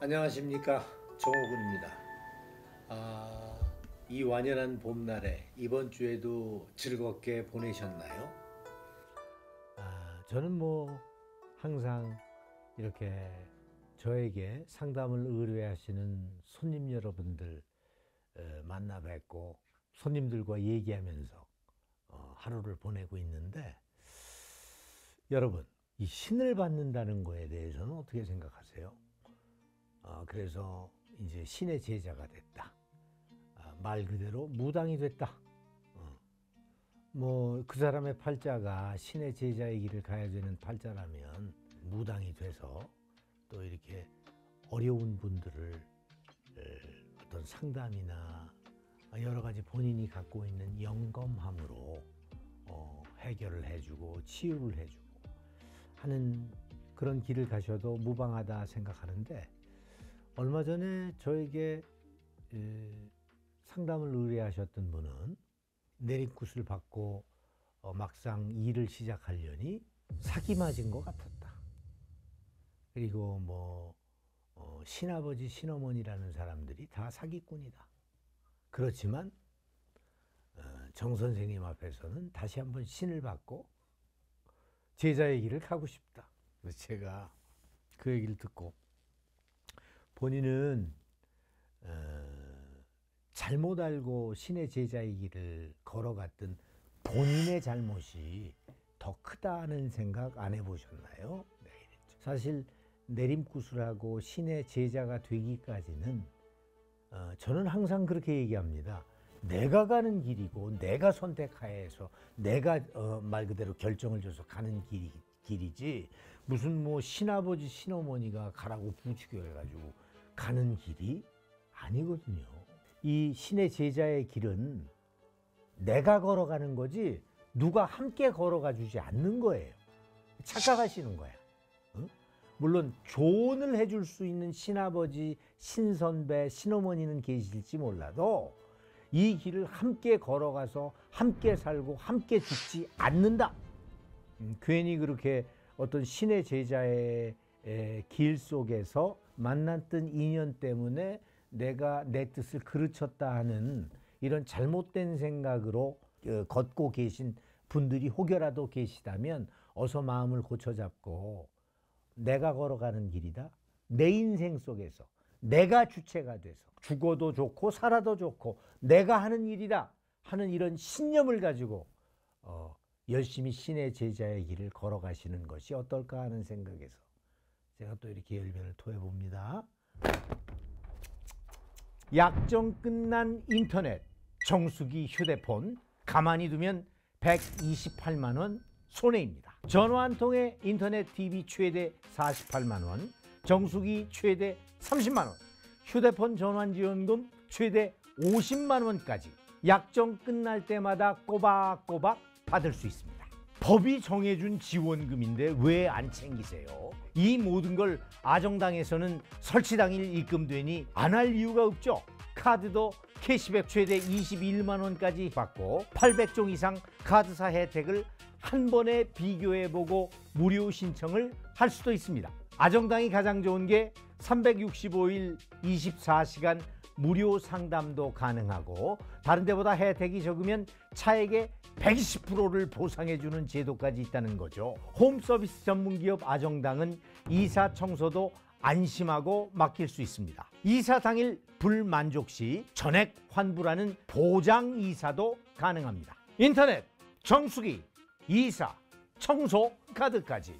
안녕하십니까, 정호군입니다. 이 완연한 봄날에 이번 주에도 즐겁게 보내셨나요? 저는 항상 이렇게 저에게 상담을 의뢰하시는 손님 여러분들 만나 뵙고 손님들과 얘기하면서 하루를 보내고 있는데, 여러분, 이 신을 받는다는 거에 대해서는 어떻게 생각하세요? 그래서 이제 신의 제자가 됐다. 말 그대로 무당이 됐다. 그 사람의 팔자가 신의 제자의 길을 가야 되는 팔자라면 무당이 돼서 또 이렇게 어려운 분들을 어떤 상담이나 여러 가지 본인이 갖고 있는 영검함으로 해결을 해주고 치유를 해주고 하는 그런 길을 가셔도 무방하다 생각하는데, 얼마 전에 저에게 상담을 의뢰하셨던 분은 내림굿을 받고 막상 일을 시작하려니 사기 맞은 것 같았다. 그리고 신아버지 신어머니라는 사람들이 다 사기꾼이다. 그렇지만 정 선생님 앞에서는 다시 한번 신을 받고 제자의 길을 가고 싶다. 그래서 제가 그 얘기를 듣고, 본인은 잘못 알고 신의 제자의 길을 걸어갔던 본인의 잘못이 더 크다는 생각 안 해보셨나요? 네, 사실 내림굿을하고 신의 제자가 되기까지는 저는 항상 그렇게 얘기합니다. 내가 가는 길이고 내가 선택하여서 내가 말 그대로 결정을 줘서 가는 길이지, 무슨 신아버지 신어머니가 가라고 부추겨가지고 가는 길이 아니거든요. 이 신의 제자의 길은 내가 걸어가는 거지 누가 함께 걸어가 주지 않는 거예요. 착각하시는 거야. 물론 조언을 해줄 수 있는 신아버지, 신선배, 신어머니는 계실지 몰라도 이 길을 함께 걸어가서 함께 살고 함께 죽지 않는다. 괜히 그렇게 어떤 신의 제자의 길 속에서 만났던 인연 때문에 내가 내 뜻을 그르쳤다 하는 이런 잘못된 생각으로 걷고 계신 분들이 혹여라도 계시다면 어서 마음을 고쳐잡고, 내가 걸어가는 길이다. 내 인생 속에서 내가 주체가 돼서 죽어도 좋고 살아도 좋고 내가 하는 일이다 하는 이런 신념을 가지고 열심히 신의 제자의 길을 걸어가시는 것이 어떨까 하는 생각에서 제가 또 이렇게 열변을 토해봅니다. 약정 끝난 인터넷, 정수기 휴대폰 가만히 두면 128만 원 손해입니다. 전화 한 통에 인터넷 TV 최대 48만 원, 정수기 최대 30만 원, 휴대폰 전환 지원금 최대 50만 원까지 약정 끝날 때마다 꼬박꼬박 받을 수 있습니다. 법이 정해준 지원금인데 왜 안 챙기세요? 이 모든 걸 아정당에서는 설치 당일 입금되니 안 할 이유가 없죠. 카드도 캐시백 최대 21만 원까지 받고 800종 이상 카드사 혜택을 한 번에 비교해보고 무료 신청을 할 수도 있습니다. 아정당이 가장 좋은 게 365일 24시간 무료 상담도 가능하고, 다른 데보다 혜택이 적으면 차액의 120%를 보상해주는 제도까지 있다는 거죠. 홈서비스 전문기업 아정당은 이사 청소도 안심하고 맡길 수 있습니다. 이사 당일 불만족 시 전액 환불하는 보장 이사도 가능합니다. 인터넷, 정수기, 이사, 청소 카드까지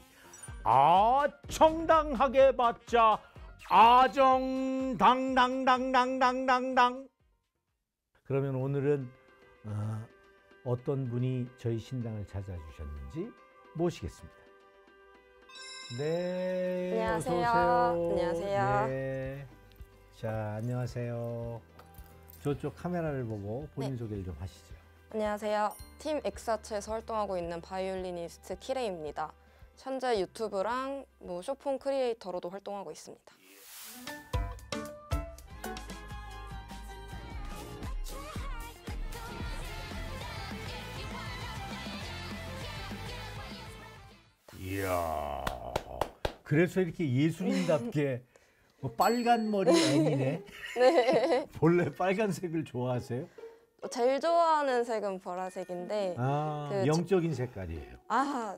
청당하게 받자. 아정당당당당당당당. 그러면 오늘은 어떤 분이 저희 신당을 찾아주셨는지 모시겠습니다. 네, 안녕하세요. 어서 오세요. 안녕하세요. 네. 자, 안녕하세요. 저쪽 카메라를 보고 본인 소개를 좀 하시죠. 안녕하세요. 팀 엑사츠에서 활동하고 있는 바이올리니스트 키레입니다. 현재 유튜브랑 쇼폰 크리에이터로도 활동하고 있습니다. 이야, 그래서 이렇게 예술인답게 뭐 빨간 머리 애니네. 네. 본래 빨간색을 좋아하세요? 제일 좋아하는 색은 보라색인데 아, 그 영적인 색깔이에요.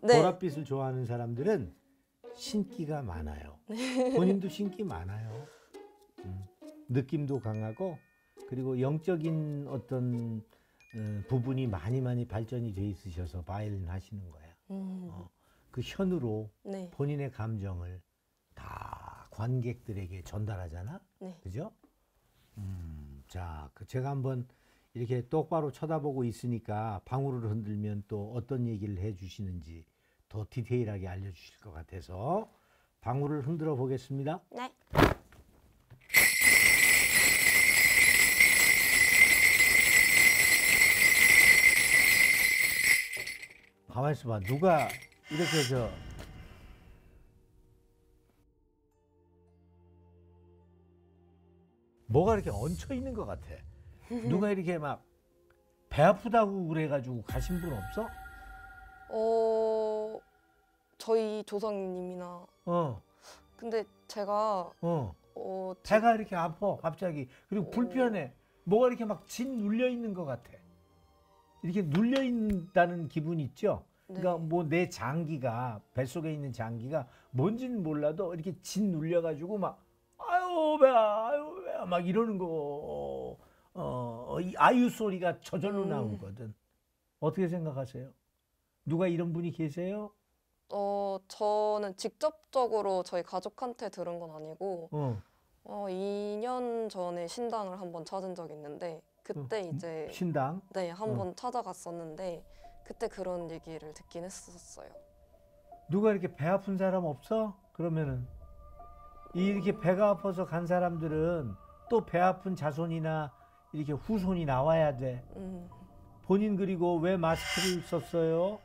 네. 보랏빛을 좋아하는 사람들은 신기가 많아요. 본인도 신기 많아요. 느낌도 강하고 그리고 영적인 어떤 부분이 많이 발전이 돼 있으셔서 바이올린 하시는 거야. 그 현으로 네. 본인의 감정을 다 관객들에게 전달하잖아. 네. 그죠? 자, 제가 한번 이렇게 똑바로 쳐다보고 있으니까 방울을 흔들면 또 어떤 얘기를 해주시는지 더 디테일하게 알려주실 것 같아서 방울을 흔들어 보겠습니다. 네. 가만히 있어봐. 누가 이렇게 뭐가 이렇게 얹혀 있는 것 같아. 누가 이렇게 막 배 아프다고 그래가지고 가신 분 없어? 저희 조상님이나 근데 제가 배가 이렇게 아파 갑자기. 그리고 불편해. 뭐가 이렇게 막 진 눌려 있는 것 같아. 이렇게 눌려 있다는 기분 있죠? 그러니까 뭐 내 장기가 뱃속에 있는 장기가 뭔지는 몰라도 이렇게 진 눌려가지고 막 아유 배야 막 이러는 거 이 아유 소리가 저절로 나오거든. 어떻게 생각하세요? 누가 이런 분이 계세요? 저는 직접적으로 저희 가족한테 들은 건 아니고 2년 전에 신당을 한번 찾은 적이 있는데 그때 이제 신당? 네, 한번 찾아갔었는데 그때 그런 얘기를 듣긴 했었어요. 누가 이렇게 배 아픈 사람 없어? 그러면은 이렇게 배가 아파서 간 사람들은 또 배 아픈 자손이나 이렇게 후손이 나와야 돼. 본인 그리고 왜 마스크를 썼어요?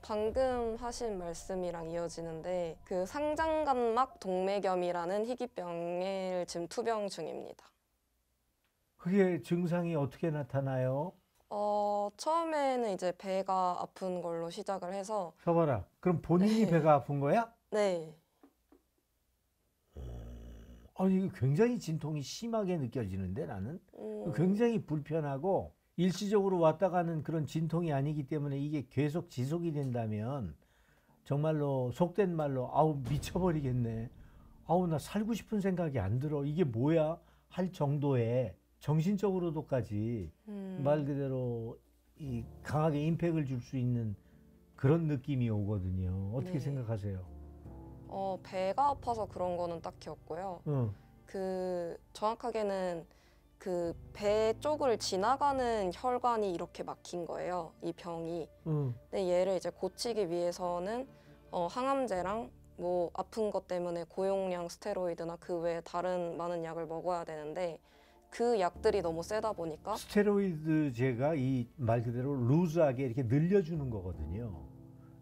방금 하신 말씀이랑 이어지는데 그 상장관막 동맥염이라는 희귀병을 지금 투병 중입니다. 그게 증상이 어떻게 나타나요? 처음에는 이제 배가 아픈 걸로 시작을 해서 서봐라. 그럼 본인이 배가 아픈 거야? 네. 아니 이거 굉장히 진통이 심하게 느껴지는데 나는 굉장히 불편하고 일시적으로 왔다 가는 그런 진통이 아니기 때문에 이게 계속 지속이 된다면 정말로 속된 말로 아우 미쳐버리겠네. 아우 나 살고 싶은 생각이 안 들어. 이게 뭐야? 할 정도의 정신적으로도까지 말 그대로 이 강하게 임팩을 줄 수 있는 그런 느낌이 오거든요. 어떻게 네. 생각하세요? 배가 아파서 그런 거는 딱히 없고요. 정확하게는 그 배 쪽을 지나가는 혈관이 이렇게 막힌 거예요. 이 병이. 근데 얘를 이제 고치기 위해서는 항암제랑 뭐 아픈 것 때문에 고용량 스테로이드나 그 외에 다른 많은 약을 먹어야 되는데 그 약들이 너무 세다 보니까 스테로이드제가 이 말 그대로 루즈하게 이렇게 늘려주는 거거든요.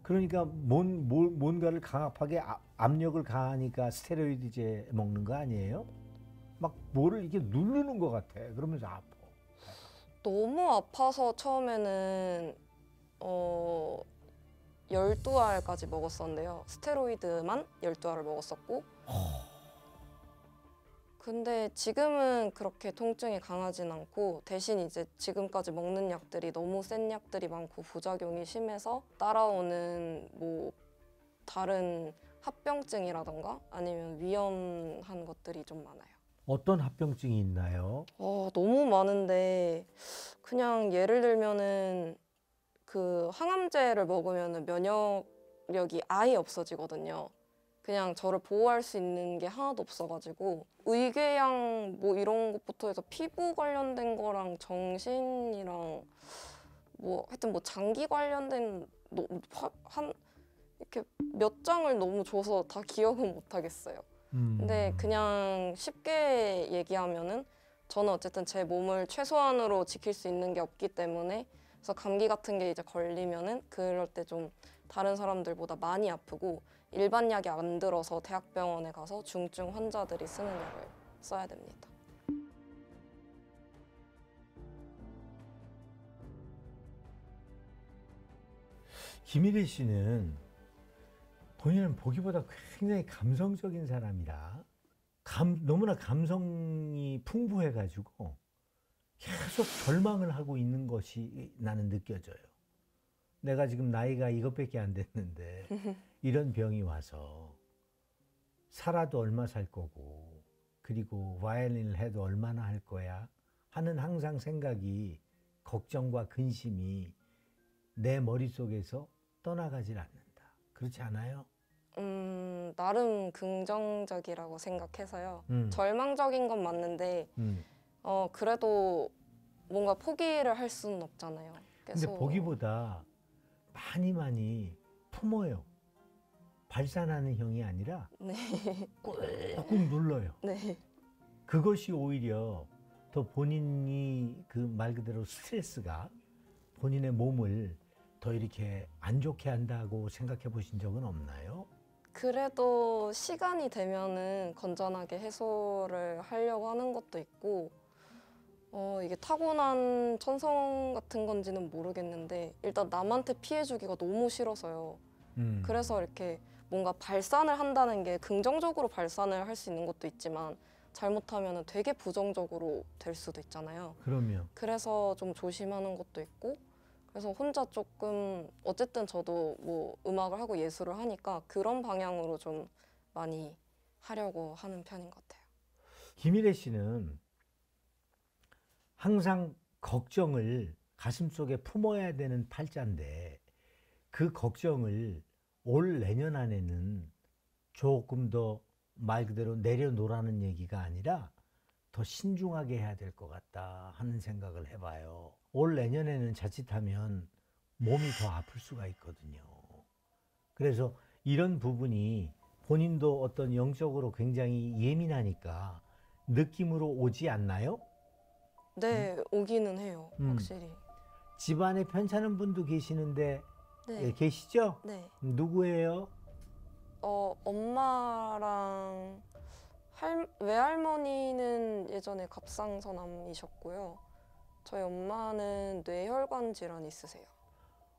그러니까 뭔가를 강압하게 압력을 가하니까 스테로이드제 먹는 거 아니에요? 막 뭐를 이렇게 누르는 것 같아. 그러면서 아파. 너무 아파서 처음에는 12알까지 먹었었는데요. 스테로이드만 12알을 먹었었고 근데 지금은 그렇게 통증이 강하진 않고 대신 이제 지금까지 먹는 약들이 너무 센 약들이 많고 부작용이 심해서 따라오는 뭐 다른 합병증이라던가 아니면 위험한 것들이 좀 많아요. 어떤 합병증이 있나요? 너무 많은데 그냥 예를 들면은 그 항암제를 먹으면 면역력이 아예 없어지거든요. 그냥 저를 보호할 수 있는 게 하나도 없어가지고 의궤양 뭐 이런 것부터 해서 피부 관련된 거랑 정신이랑 뭐 하여튼 뭐 장기 관련된 한 이렇게 몇 장을 너무 줘서 다 기억은 못 하겠어요. 근데 그냥 쉽게 얘기하면은 저는 어쨌든 제 몸을 최소한으로 지킬 수 있는 게 없기 때문에 그래서 감기 같은 게 이제 걸리면은 그럴 때 좀 다른 사람들보다 많이 아프고 일반 약이 안 들어서 대학병원에 가서 중증 환자들이 쓰는 약을 써야 됩니다. 김일희 씨는 본인은 보기보다 굉장히 감성적인 사람이라 너무나 감성이 풍부해가지고 계속 절망을 하고 있는 것이 나는 느껴져요. 내가 지금 나이가 이것밖에 안 됐는데 이런 병이 와서 살아도 얼마 살 거고, 그리고 바이올린을 해도 얼마나 할 거야 하는 항상 생각이, 걱정과 근심이 내 머릿속에서 떠나가질 않는다. 그렇지 않아요? 나름 긍정적이라고 생각해서요. 절망적인 건 맞는데 그래도 뭔가 포기를 할 수는 없잖아요. 근데 보기보다 많이 품어요. 발산하는 형이 아니라 네. 꾹꾹 눌러요. 네. 그것이 오히려 더 본인이 그 말 그대로 스트레스가 본인의 몸을 더 이렇게 안 좋게 한다고 생각해 보신 적은 없나요? 그래도 시간이 되면은 건전하게 해소를 하려고 하는 것도 있고, 이게 타고난 천성 같은 건지는 모르겠는데 일단 남한테 피해 주기가 너무 싫어서요. 그래서 이렇게 뭔가 발산을 한다는 게 긍정적으로 발산을 할 수 있는 것도 있지만 잘못하면 되게 부정적으로 될 수도 있잖아요. 그러면 그래서 좀 조심하는 것도 있고, 그래서 혼자 조금 어쨌든 저도 뭐 음악을 하고 예술을 하니까 그런 방향으로 좀 많이 하려고 하는 편인 것 같아요. 김일혜 씨는 항상 걱정을 가슴속에 품어야 되는 팔자인데, 그 걱정을 올 내년 안에는 조금 더 말 그대로 내려놓으라는 얘기가 아니라 더 신중하게 해야 될 것 같다 하는 생각을 해봐요. 올 내년에는 자칫하면 몸이 더 아플 수가 있거든요. 그래서 이런 부분이 본인도 어떤 영적으로 굉장히 예민하니까 느낌으로 오지 않나요? 네, 오기는 해요. 확실히. 집안에 편찮은 분도 계시는데 네. 계시죠? 네. 누구예요? 엄마랑 외할머니는 예전에 갑상선암이셨고요. 저희 엄마는 뇌혈관 질환 있으세요.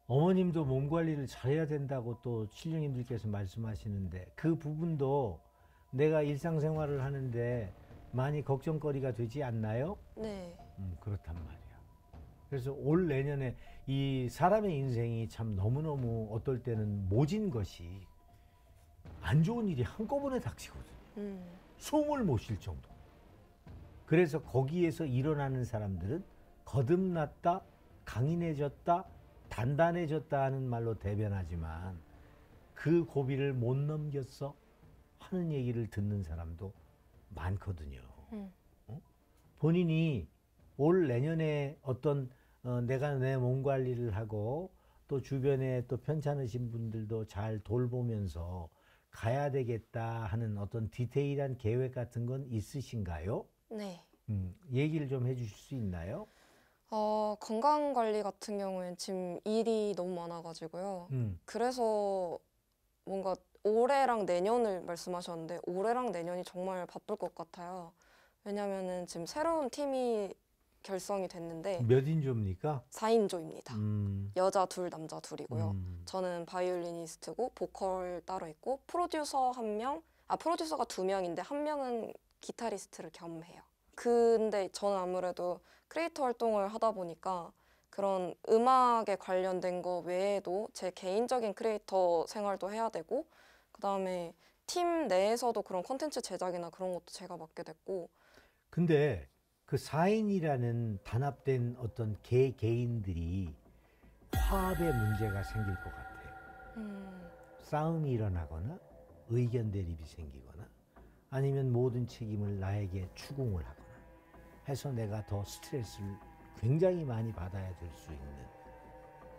어머님도 몸 관리를 잘해야 된다고 또 신령님들께서 말씀하시는데, 그 부분도 내가 일상생활을 하는데 많이 걱정거리가 되지 않나요? 네. 그렇단 말이야. 그래서 올 내년에 이 사람의 인생이 참 너무너무 어떨 때는 모진 것이 안 좋은 일이 한꺼번에 닥치거든요. 숨을 못 쉴 정도. 그래서 거기에서 일어나는 사람들은 거듭났다, 강인해졌다, 단단해졌다 하는 말로 대변하지만 그 고비를 못 넘겼어 하는 얘기를 듣는 사람도 많거든요. 본인이 올 내년에 어떤 내가 내 몸 관리를 하고 또 주변에 또 편찮으신 분들도 잘 돌보면서 가야 되겠다 하는 어떤 디테일한 계획 같은 건 있으신가요? 네. 얘기를 좀 해주실 수 있나요? 건강 관리 같은 경우엔 지금 일이 너무 많아가지고요. 그래서 뭔가 올해랑 내년을 말씀하셨는데 올해랑 내년이 정말 바쁠 것 같아요. 왜냐면은 지금 새로운 팀이 결성이 됐는데 몇 인조입니까? 4인조입니다. 여자 둘, 남자 둘이고요. 저는 바이올리니스트고 보컬 따로 있고 프로듀서 프로듀서가 2명인데 1명은 기타리스트를 겸해요. 근데 저는 아무래도 크리에이터 활동을 하다 보니까 그런 음악에 관련된 거 외에도 제 개인적인 크리에이터 생활도 해야 되고, 그다음에 팀 내에서도 그런 콘텐츠 제작이나 그런 것도 제가 맡게 됐고. 근데 그 4인이라는 단합된 어떤 개인들이 화합에 문제가 생길 것 같아요. 싸움이 일어나거나 의견 대립이 생기거나 아니면 모든 책임을 나에게 추궁을 하거나 해서 내가 더 스트레스를 굉장히 많이 받아야 될 수 있는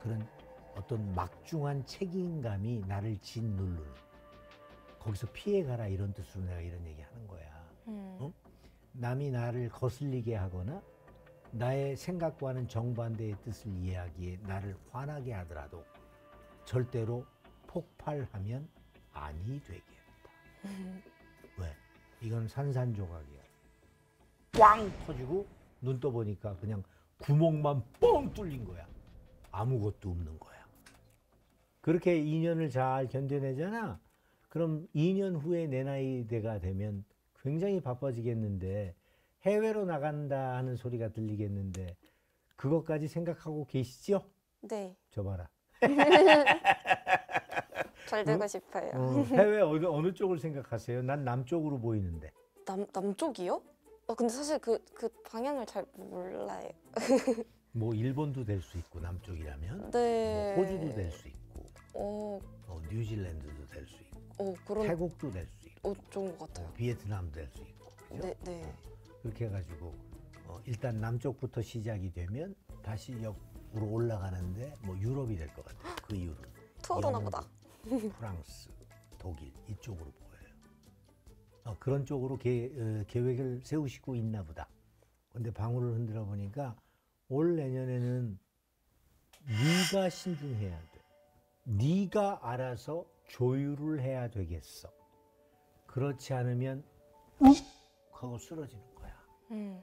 그런 어떤 막중한 책임감이 나를 짓누르는, 거기서 피해가라 이런 뜻으로 내가 이런 얘기 하는 거야. 어? 남이 나를 거슬리게 하거나 나의 생각과는 정반대의 뜻을 이해하기에 나를 화나게 하더라도 절대로 폭발하면 아니 되겠다. 왜? 이건 산산조각이야. 꽝 터지고 눈 떠보니까 그냥 구멍만 뻥 뚫린 거야. 아무것도 없는 거야. 그렇게 2년을 잘 견뎌내잖아. 그럼 2년 후에 내 나이대가 되면 굉장히 바빠지겠는데 해외로 나간다 하는 소리가 들리겠는데 그것까지 생각하고 계시죠? 네. 저 봐라. 잘 되고 싶어요. 해외 어느 쪽을 생각하세요? 난 남쪽으로 보이는데. 남쪽이요? 근데 사실 그 방향을 잘 몰라요. 뭐 일본도 될 수 있고 남쪽이라면 네. 뭐 호주도 될 수 있고 뉴질랜드도 될 수 있고 그런 태국도 될 수 있고 좋은 것 같아요. 비에트남도 될 수 있고 그죠? 네, 네. 그렇게 해가지고 일단 남쪽부터 시작이 되면 다시 역으로 올라가는데 뭐 유럽이 될 것 같아요. 그 이후로 투어로나 보다. 프랑스, 독일 이쪽으로 보여요. 그런 쪽으로 계획을 세우시고 있나 보다. 근데 방울을 흔들어 보니까 올 내년에는 네가 신중해야 돼. 네가 알아서 조율을 해야 되겠어. 그렇지 않으면 하고 쓰러지는 거야. 응?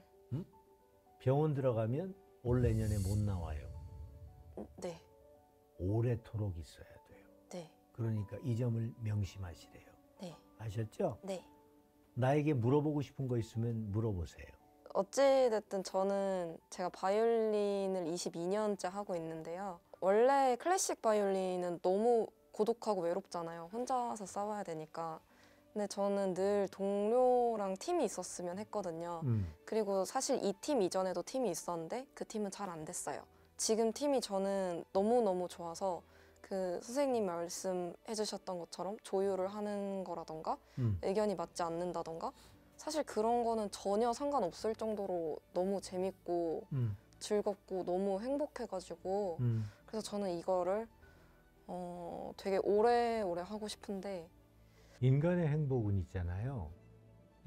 병원 들어가면 올 내년에 못 나와요. 네. 오래도록 있어야 돼요. 네. 그러니까 이 점을 명심하시래요. 네. 아셨죠? 네. 나에게 물어보고 싶은 거 있으면 물어보세요. 어찌됐든 저는 제가 바이올린을 22년째 하고 있는데요. 원래 클래식 바이올린은 너무 고독하고 외롭잖아요. 혼자서 싸워야 되니까. 근데 저는 늘 동료랑 팀이 있었으면 했거든요. 그리고 사실 이 팀 이전에도 팀이 있었는데 그 팀은 잘 안 됐어요. 지금 팀이 저는 너무너무 좋아서 그 선생님 말씀해 주셨던 것처럼 조율을 하는 거라던가 의견이 맞지 않는다던가 사실 그런 거는 전혀 상관없을 정도로 너무 재밌고 즐겁고 너무 행복해가지고 그래서 저는 이거를 되게 오래오래 하고 싶은데 인간의 행복은 있잖아요.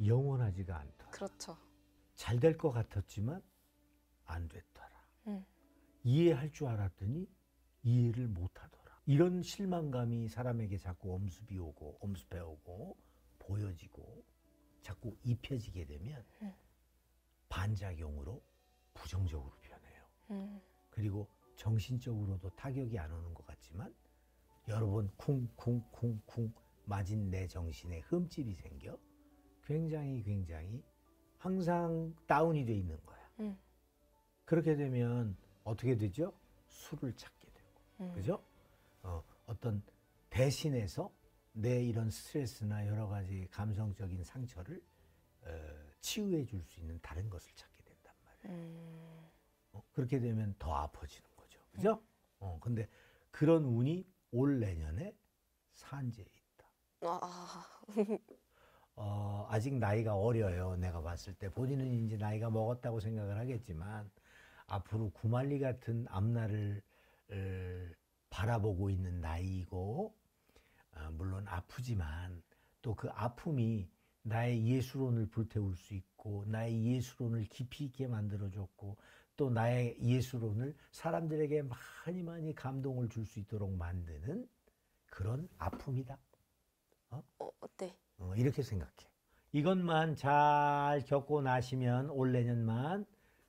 영원하지가 않더라. 그렇죠. 잘 될 것 같았지만 안 됐더라. 이해할 줄 알았더니 이해를 못하더라. 이런 실망감이 사람에게 자꾸 엄습해 오고 보여지고 자꾸 입혀지게 되면 반작용으로 부정적으로 변해요. 그리고 정신적으로도 타격이 안 오는 것 같지만 여러 번 쿵쿵쿵쿵 맞은 내 정신에 흠집이 생겨 굉장히 항상 다운이 돼 있는 거야. 그렇게 되면 어떻게 되죠? 술을 찾게 되고, 그죠? 어떤 대신해서 내 이런 스트레스나 여러 가지 감성적인 상처를 치유해 줄 수 있는 다른 것을 찾게 된단 말이에요. 그렇게 되면 더 아파지는 거죠. 그죠? 근데 그런 운이 올 내년에 산재에 있다. 아직 나이가 어려요. 내가 봤을 때 본인은 이제 나이가 먹었다고 생각을 하겠지만 앞으로 구말리 같은 앞날을 바라보고 있는 나이고 물론 아프지만 또 그 아픔이 나의 예술혼을 불태울 수 있고 나의 예술혼을 깊이 있게 만들어줬고 또 나의 예술혼을 사람들에게 많이 감동을 줄 수 있도록 만드는 그런 아픔이다. 네. 이렇게 생각해. 이것만 잘 겪고 나시면 올 내년만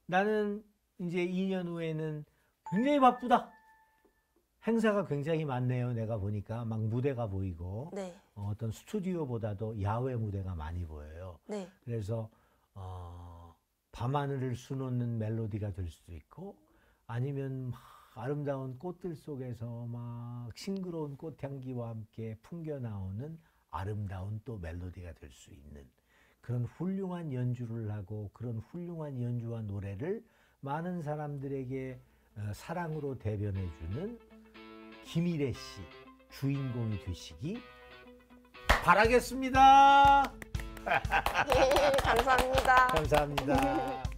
나는 이제 2년 후에는 굉장히 바쁘다. 행사가 굉장히 많네요. 내가 보니까 막 무대가 보이고 네. 어떤 스튜디오보다도 야외 무대가 많이 보여요. 네. 그래서 밤하늘을 수놓는 멜로디가 될 수도 있고 아니면 막 아름다운 꽃들 속에서 막 싱그러운 꽃향기와 함께 풍겨 나오는 아름다운 또 멜로디가 될 수 있는 그런 훌륭한 연주를 하고 그런 훌륭한 연주와 노래를 많은 사람들에게 사랑으로 대변해주는 김일애 씨 주인공이 되시기 바라겠습니다. 감사합니다. 감사합니다.